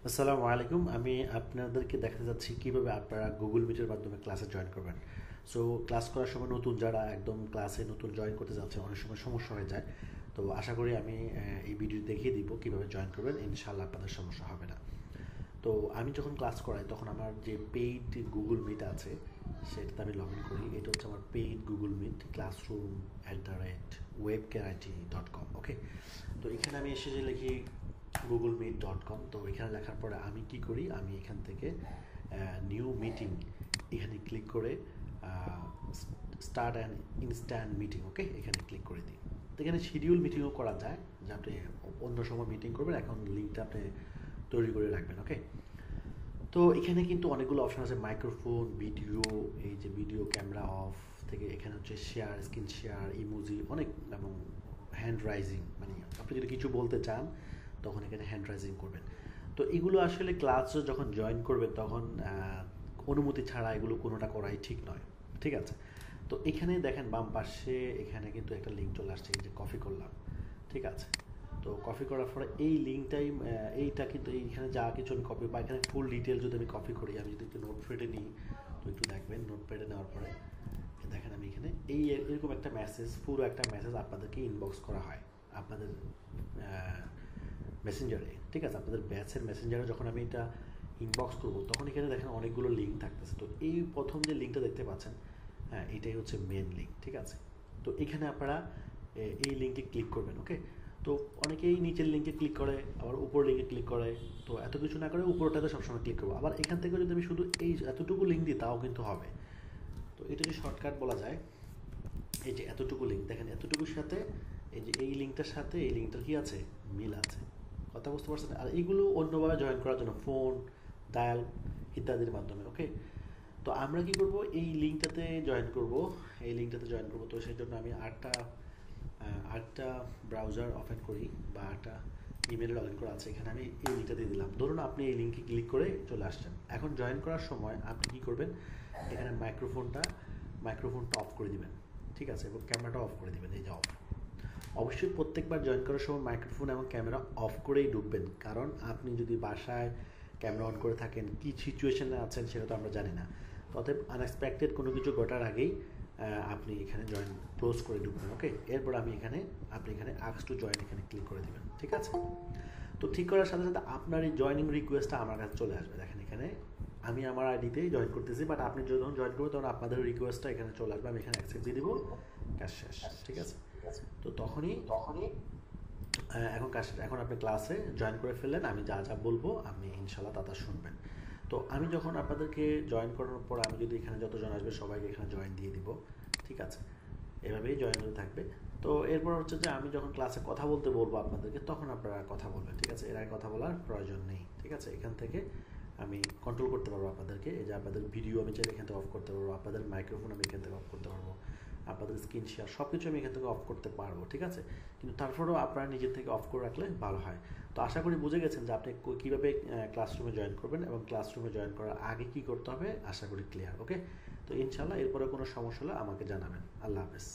আসসালামু আলাইকুম। আমি আপনাদেরকে দেখাতে যাচ্ছি কিভাবে আপনারা গুগল মিটের মাধ্যমে ক্লাসে জয়েন করবেন। সো ক্লাস করার সময় নতুন যারা একদম ক্লাসে নতুন জয়েন করতে যাচ্ছেন অনেক সময় সমস্যা হয়ে যায়। তো আশা করি আমি এই ভিডিও দেখিয়ে দিব কিভাবে জয়েন করবেন, ইনশাআল্লাহ আপনাদের সমস্যা হবে না। তো আমি যখন ক্লাস করাই তখন আমার যে পেইড গুগল মিট আছে সেটাতে আমি লগ ইন করি। এটা হচ্ছে আমার পেইড গুগল মিট classroom@webcarity.com। ওকে, তো এখানে আমি এসে যে লিখি google.meet.com। তো এখানে লেখার পরে আমি কি করি, আমি এখান থেকে নিউ মিটিং এখানে ক্লিক করে স্টার্ট অ্যান্ড ইনস্ট্যান্ট মিটিং, ওকে এখানে ক্লিক করে দিই। তো এখানে শিডিউল মিটিংও করা যায়, যে আপনি অন্য সময় মিটিং করবেন, এখন লিঙ্কটা আপনি তৈরি করে রাখবেন। ওকে, তো এখানে কিন্তু অনেকগুলো অপশন আছে, মাইক্রোফোন, ভিডিও, এই যে ভিডিও ক্যামেরা অফ থেকে এখানে হচ্ছে শেয়ার, স্ক্রিন শেয়ার, ইমোজি অনেক, এবং হ্যান্ড রাইজিং, মানে আপনি যদি কিছু বলতে চান তখন এখানে হ্যান্ড রাইজিং করবেন। তো এগুলো আসলে ক্লাস যখন জয়েন করবেন তখন অনুমতি ছাড়া এগুলো কোনোটা করাই ঠিক নয়, ঠিক আছে। তো এখানে দেখেন বাম পাশে এখানে কিন্তু একটা লিঙ্ক চলে আসছে, এই যে কপি করলাম, ঠিক আছে। তো কপি করার পরে এই লিঙ্কটাই এইটা কিন্তু এইখানে যা কিছু আমি কপি বা এখানে ফুল ডিটেল যদি আমি কপি করি, আমি যদি একটু নোটপ্যাডে নিই তো একটু দেখবেন, নোটপ্যাডে নেওয়ার পরে দেখেন আমি এখানে এরকম একটা মেসেজ, পুরো একটা মেসেজ আপনাদেরকে ইনবক্স করা হয় আপনাদের মেসেঞ্জারে, ঠিক আছে। আপনাদের ব্যাচের মেসেঞ্জারে যখন আমি এটা ইনবক্স করবো তখন এখানে দেখেন অনেকগুলো লিঙ্ক থাকতেছে। তো এই প্রথম যে লিঙ্কটা দেখতে পাচ্ছেন, হ্যাঁ এটাই হচ্ছে মেন লিঙ্ক, ঠিক আছে। তো এখানে আপনারা এই লিঙ্কে ক্লিক করবেন। ওকে, তো অনেকেই নিচের লিঙ্কে ক্লিক করে, আবার উপর লিঙ্কে ক্লিক করে। তো এত কিছু না করে উপরটাতে সবসময় ক্লিক করবো। আবার এখান থেকে যদি আমি শুধু এই এতটুকু লিঙ্ক দিই তাও কিন্তু হবে। তো এটা যদি শর্টকাট বলা যায়, এই যে এতটুকু লিঙ্ক দেখেন, এতটুকুর সাথে এই যে এই লিঙ্কটার সাথে এই লিঙ্কটার কি আছে, মিল আছে। কথা বুঝতে পারছেন? আর এইগুলো অন্যভাবে জয়েন করার জন্য ফোন, ডায়াল ইত্যাদির মাধ্যমে। ওকে, তো আমরা কি করব, এই লিঙ্কটাতে জয়েন করব, এই লিঙ্কটাতে জয়েন করব। তো সেই জন্য আমি আরেকটা ব্রাউজার ওপেন করি, বা আরেকটা ইমেলে লগ ইন করা আছে, এখানে আমি এই লিঙ্কটা দিয়ে দিলাম। ধরুন আপনি এই লিঙ্কে ক্লিক করে চলে আসছেন। এখন জয়েন করার সময় আপনি কি করবেন, এখানে মাইক্রোফোনটা অফ করে দিবেন, ঠিক আছে, এবং ক্যামেরাটা অফ করে দিবেন, এই যে অফ। অবশ্যই প্রত্যেকবার জয়েন করার সময় মাইক্রোফোন এবং ক্যামেরা অফ করেই ঢুকবেন, কারণ আপনি যদি বাসায় ক্যামেরা অন করে থাকেন, কি সিচুয়েশনে আছেন সেটা তো আমরা জানি না। অতএব আনএক্সপেক্টেড কোনো কিছু ঘটার আগেই আপনি এখানে জয়েন ক্লোজ করে ঢুকবেন। ওকে, এরপর আপনি এখানে আস্ক টু জয়েন এখানে ক্লিক করে দেবেন, ঠিক আছে। তো ঠিক করার সাথে সাথে আপনার এই জয়েনিং রিকোয়েস্টটা আমার কাছে চলে আসবে। দেখেন এখানে আমি আমার আইডিতেই জয়েন করতেছি, বাট আপনি যখন জয়েন করবেন তখন আপনাদের রিকোয়েস্টটা এখানে চলে আসবে, আমি এখানে অ্যাকসেপ্ট দিয়ে দিব, কাজ শেষ, ঠিক আছে। তো তখনই এখন কাজ শেষ। এখন আপনি ক্লাসে জয়েন করে ফেললেন, আমি যা যা বলবো আপনি ইনশাল্লাহ তা শুনবেন। তো আমি যখন আপনাদেরকে জয়েন করানোর পর আমি যদি এখানে যতজন আসবে সবাইকে এখানে জয়েন দিয়ে দিব, ঠিক আছে। এভাবেই জয়েন হতে থাকবে। তো এরপর হচ্ছে যে আমি যখন ক্লাসে কথা বলতে বলবো আপনাদেরকে তখন আপনারা কথা বলবেন, ঠিক আছে। এর আগে কথা বলার প্রয়োজন নেই, ঠিক আছে। এখান থেকে আমি কন্ট্রোল করতে পারবো আপনাদেরকে, এই যে আপনাদের ভিডিও আমি চাইলে এখান থেকে অফ করতে পারবো, আপনাদের মাইক্রোফোন আমি এখান থেকে অফ করতে পারবো, আপনাদের স্ক্রিন শেয়ার সব কিছু আমি এখান থেকে অফ করতে পারবো, ঠিক আছে। কিন্তু তারপরেও আপনারা নিজের থেকে অফ করে রাখলে ভালো হয়। তো আশা করি বুঝে গেছেন যে আপনি কীভাবে ক্লাসরুমে জয়েন করবেন, এবং ক্লাসরুমে জয়েন করার আগে কী করতে হবে, আশা করি ক্লিয়ার। ওকে, তো ইনশাল্লাহ এরপরে কোনো সমস্যা হলে আমাকে জানাবেন। আল্লাহ হাফেজ।